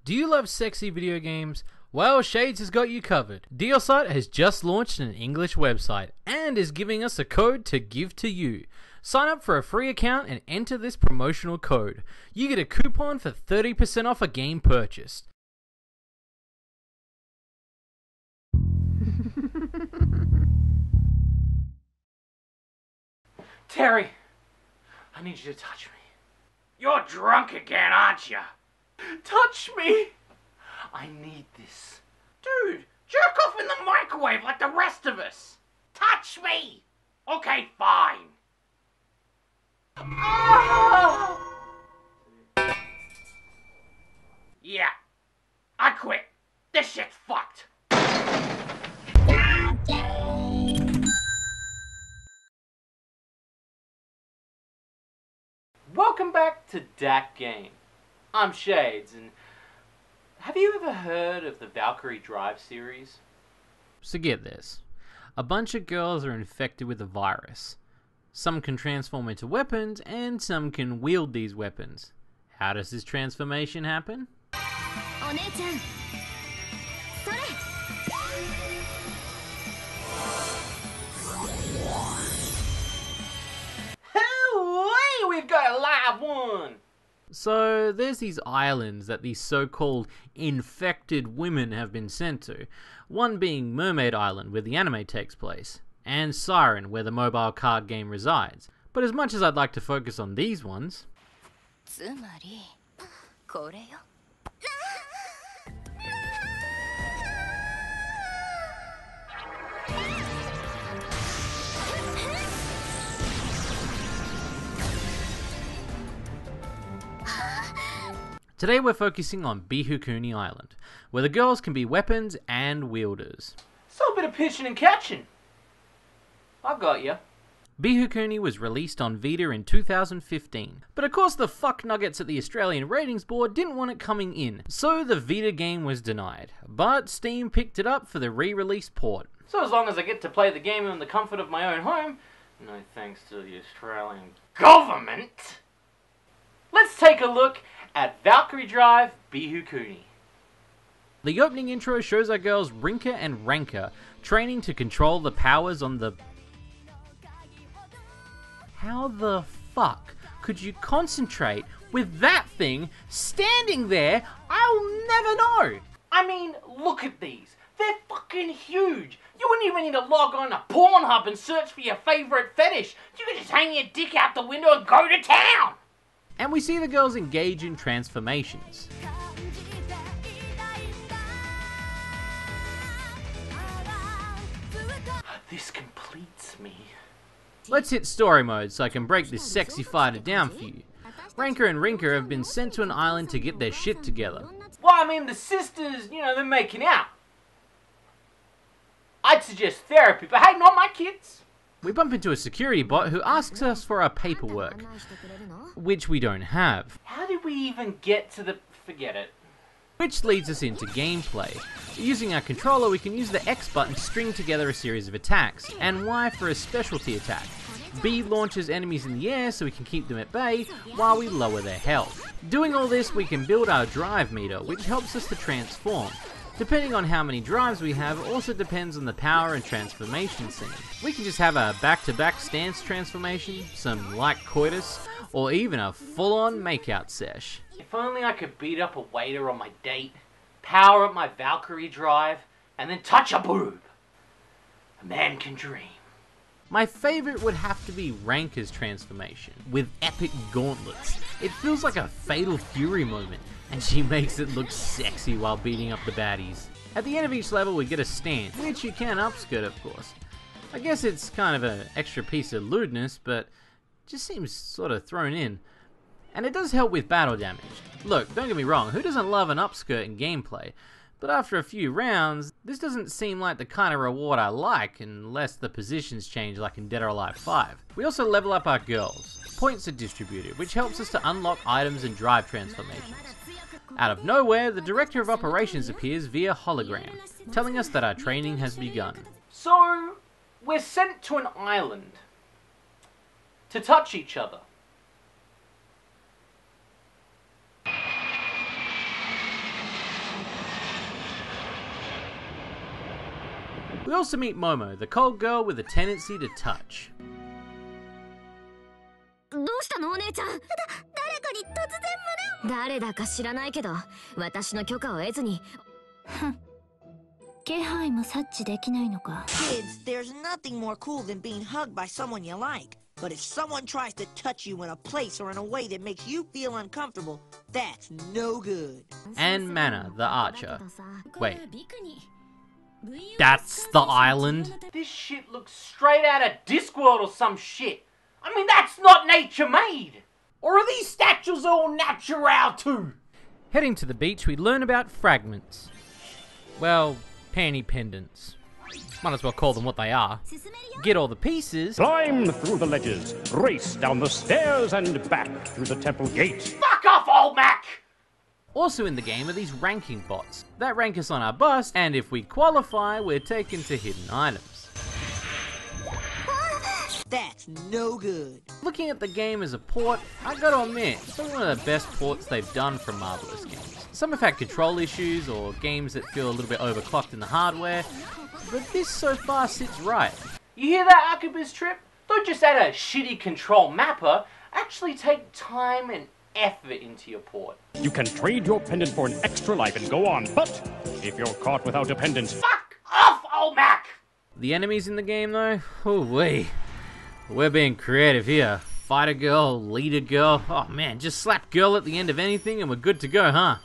Do you love sexy video games? Well, Shades has got you covered. DLSite has just launched an English website and is giving us a code to give to you. Sign up for a free account and enter this promotional code. You get a coupon for 30% off a game purchased. Terry, I need you to touch me. You're drunk again, aren't you? Touch me! I need this. Dude, jerk off in the microwave like the rest of us. Touch me! Okay, fine. Ah! Yeah, I quit. This shit's fucked. Welcome back to Dat Game. I'm Shades, and have you ever heard of the Valkyrie Drive series? So get this. A bunch of girls are infected with a virus. Some can transform into weapons, and some can wield these weapons. How does this transformation happen? Hey, we've got a live one! So there's these islands that these so-called infected women have been sent to. One being Mermaid Island, where the anime takes place, and Siren, where the mobile card game resides. But as much as I'd like to focus on these ones, today we're focusing on Bhikkhuni Island, where the girls can be weapons and wielders. So a bit of pitching and catching. I got you. Bhikkhuni was released on Vita in 2015, but of course the fuck nuggets at the Australian ratings board didn't want it coming in, so the Vita game was denied, but Steam picked it up for the re-release port. So as long as I get to play the game in the comfort of my own home, no thanks to the Australian government, let's take a look at Valkyrie Drive Bhikkhuni. The opening intro shows our girls Rinka and Ranka training to control the powers on the... How the fuck could you concentrate with that thing standing there? I'll never know! I mean, look at these. They're fucking huge. You wouldn't even need to log on to Pornhub and search for your favourite fetish. You could just hang your dick out the window and go to town! And we see the girls engage in transformations. This completes me. Let's hit story mode so I can break this sexy fighter down for you. Ranka and Rinka have been sent to an island to get their shit together. Well, I mean, the sisters, they're making out. I'd suggest therapy, but hey, not my kids. We bump into a security bot who asks us for our paperwork, which we don't have. How did we even get to the... Forget it. Which leads us into gameplay. Using our controller, we can use the X button to string together a series of attacks, and Y for a specialty attack. B launches enemies in the air so we can keep them at bay, while we lower their health. Doing all this, we can build our drive meter, which helps us to transform. Depending on how many drives we have also depends on the power and transformation scene. We can just have a back-to-back stance transformation, some light coitus, or even a full-on makeout sesh. If only I could beat up a waiter on my date, power up my Valkyrie drive, and then touch a boob. A man can dream. My favourite would have to be Ranka's transformation, with epic gauntlets. It feels like a Fatal Fury moment, and she makes it look sexy while beating up the baddies. At the end of each level we get a stance, which you can upskirt of course. I guess it's kind of an extra piece of lewdness, but just seems sort of thrown in. And it does help with battle damage. Look, don't get me wrong, who doesn't love an upskirt in gameplay? But after a few rounds, this doesn't seem like the kind of reward I like unless the positions change like in Dead or Alive 5. We also level up our girls. Points are distributed, which helps us to unlock items and drive transformations. Out of nowhere, the Director of Operations appears via hologram, telling us that our training has begun. So, we're sent to an island to touch each other. We also meet Momo, the cold girl with a tendency to touch. どうしたのお姉ちゃん？誰かに突然胸を。誰だか知らないけど、私の許可を得ずに。気配も察知できないのか。Kids, there's nothing more cool than being hugged by someone you like. But if someone tries to touch you in a place or in a way that makes you feel uncomfortable, that's no good. And Mana, the archer. Wait. That's the island? This shit looks straight out of Discworld or some shit. I mean, that's not nature made. Or are these statues all natural too? Heading to the beach, we learn about fragments. Well, panty pendants. Might as well call them what they are. Get all the pieces. Climb through the ledges, race down the stairs and back through the temple gate. Fuck off, old Mac! Also in the game are these ranking bots that rank us on our bust, and if we qualify, we're taken to hidden items. That's no good. Looking at the game as a port, I gotta admit, it's probably one of the best ports they've done from Marvelous games. Some have had control issues or games that feel a little bit overclocked in the hardware, but this so far sits right. You hear that, Arquebus Trip? Don't just add a shitty control mapper, actually take time and effort into your port. You can trade your pendant for an extra life and go on, but if you're caught without a pendant... Fuck off, old Mac! The enemies in the game though, ooh-wee. We're being creative here. Fighter girl, leader girl. Oh man, just slap girl at the end of anything and we're good to go, huh?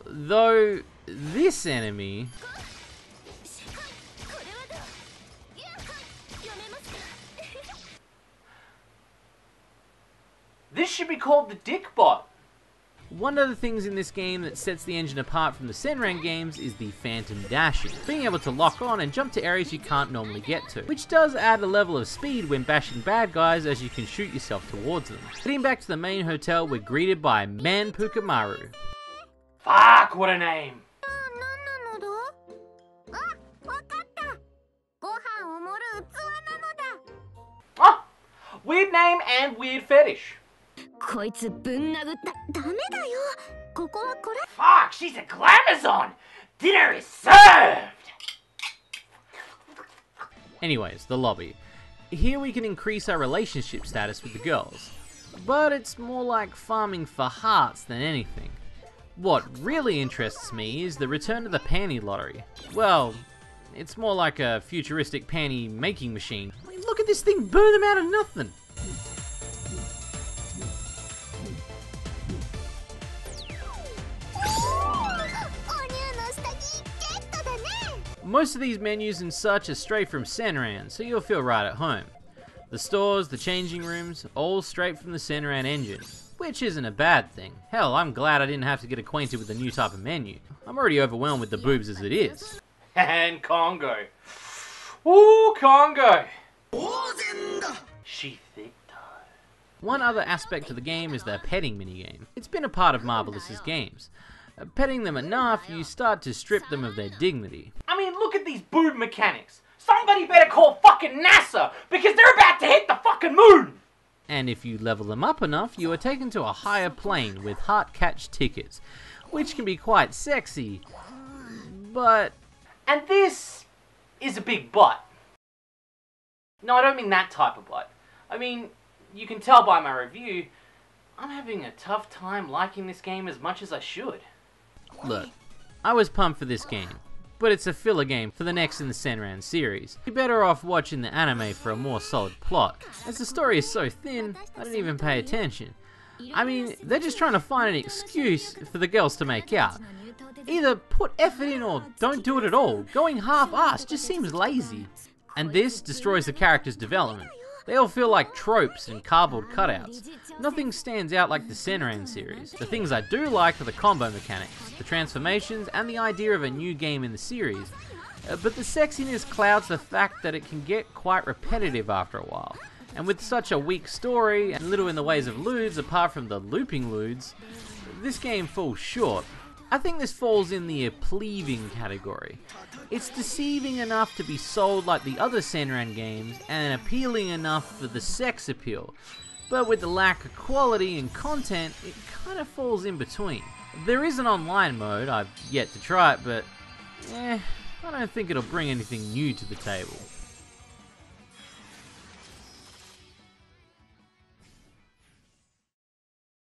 Though, this enemy... This should be called the Dick Bot. One of the things in this game that sets the engine apart from the Senran games is the phantom dashing, being able to lock on and jump to areas you can't normally get to, which does add a level of speed when bashing bad guys as you can shoot yourself towards them. Heading back to the main hotel, we're greeted by Man Pukamaru. Fuck, what a name! Oh, weird name and weird fetish. こいつぶん殴った。ダメだよ。ここはこれ。Fuck, she's a glamazon! Dinner is served! Anyways, the lobby. Here we can increase our relationship status with the girls, but it's more like farming for hearts than anything. What really interests me is the return of the panty lottery. Well, it's more like a futuristic panty making machine. I mean, look at this thing burn them out of nothing! Most of these menus and such are straight from Senran, so you'll feel right at home. The stores, the changing rooms, all straight from the Senran engine, which isn't a bad thing. Hell, I'm glad I didn't have to get acquainted with a new type of menu. I'm already overwhelmed with the boobs as it is. And Congo. Ooh, Congo! She thick though. One other aspect of the game is the petting minigame. It's been a part of Marvelous's games. Petting them enough, you start to strip them of their dignity. I mean, look at these boob mechanics. Somebody better call fucking NASA, because they're about to hit the fucking moon! And if you level them up enough, you are taken to a higher plane with heart catch tickets, which can be quite sexy, but... And this is a big butt. No, I don't mean that type of butt. I mean, you can tell by my review, I'm having a tough time liking this game as much as I should. Look, I was pumped for this game, but it's a filler game for the next in the Senran series. You're better off watching the anime for a more solid plot, as the story is so thin, I didn't even pay attention. I mean, they're just trying to find an excuse for the girls to make out. Either put effort in or don't do it at all. Going half-assed just seems lazy. And this destroys the character's development. They all feel like tropes and cardboard cutouts. Nothing stands out like the Senran series. The things I do like are the combo mechanics, the transformations, and the idea of a new game in the series. But the sexiness clouds the fact that it can get quite repetitive after a while. And with such a weak story, and little in the ways of lewds apart from the looping lewds, this game falls short. I think this falls in the pleasing category. It's deceiving enough to be sold like the other Senran games, and appealing enough for the sex appeal. But with the lack of quality and content, it kind of falls in between. There is an online mode, I've yet to try it, but I don't think it'll bring anything new to the table.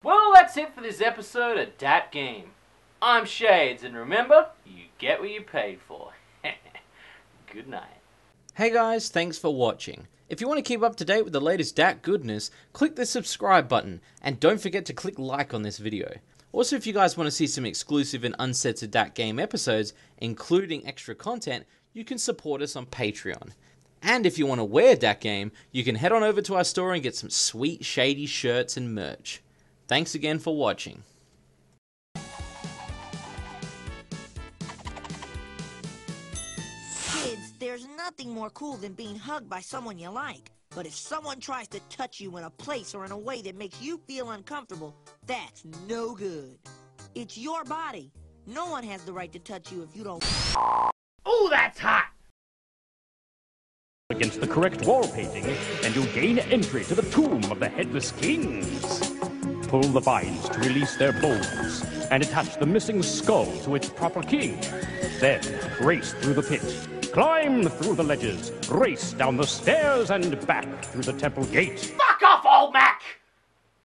Well, that's it for this episode of Dat Game. I'm Shades, and remember, you get what you paid for. Good night. Hey guys, thanks for watching. If you want to keep up to date with the latest DAT goodness, click the subscribe button, and don't forget to click like on this video. Also, if you guys want to see some exclusive and uncensored DAT Game episodes, including extra content, you can support us on Patreon. And if you want to wear DAT Game, you can head on over to our store and get some sweet Shady shirts and merch. Thanks again for watching. Kids, there's nothing more cool than being hugged by someone you like. But if someone tries to touch you in a place or in a way that makes you feel uncomfortable, that's no good. It's your body. No one has the right to touch you if you don't... Ooh, that's hot! Against the correct wall painting, and you'll gain entry to the tomb of the Headless Kings. Pull the vines to release their bones, and attach the missing skull to its proper king. Then, race through the pit, climb through the ledges, race down the stairs, and back through the temple gate. Fuck off, old Mac!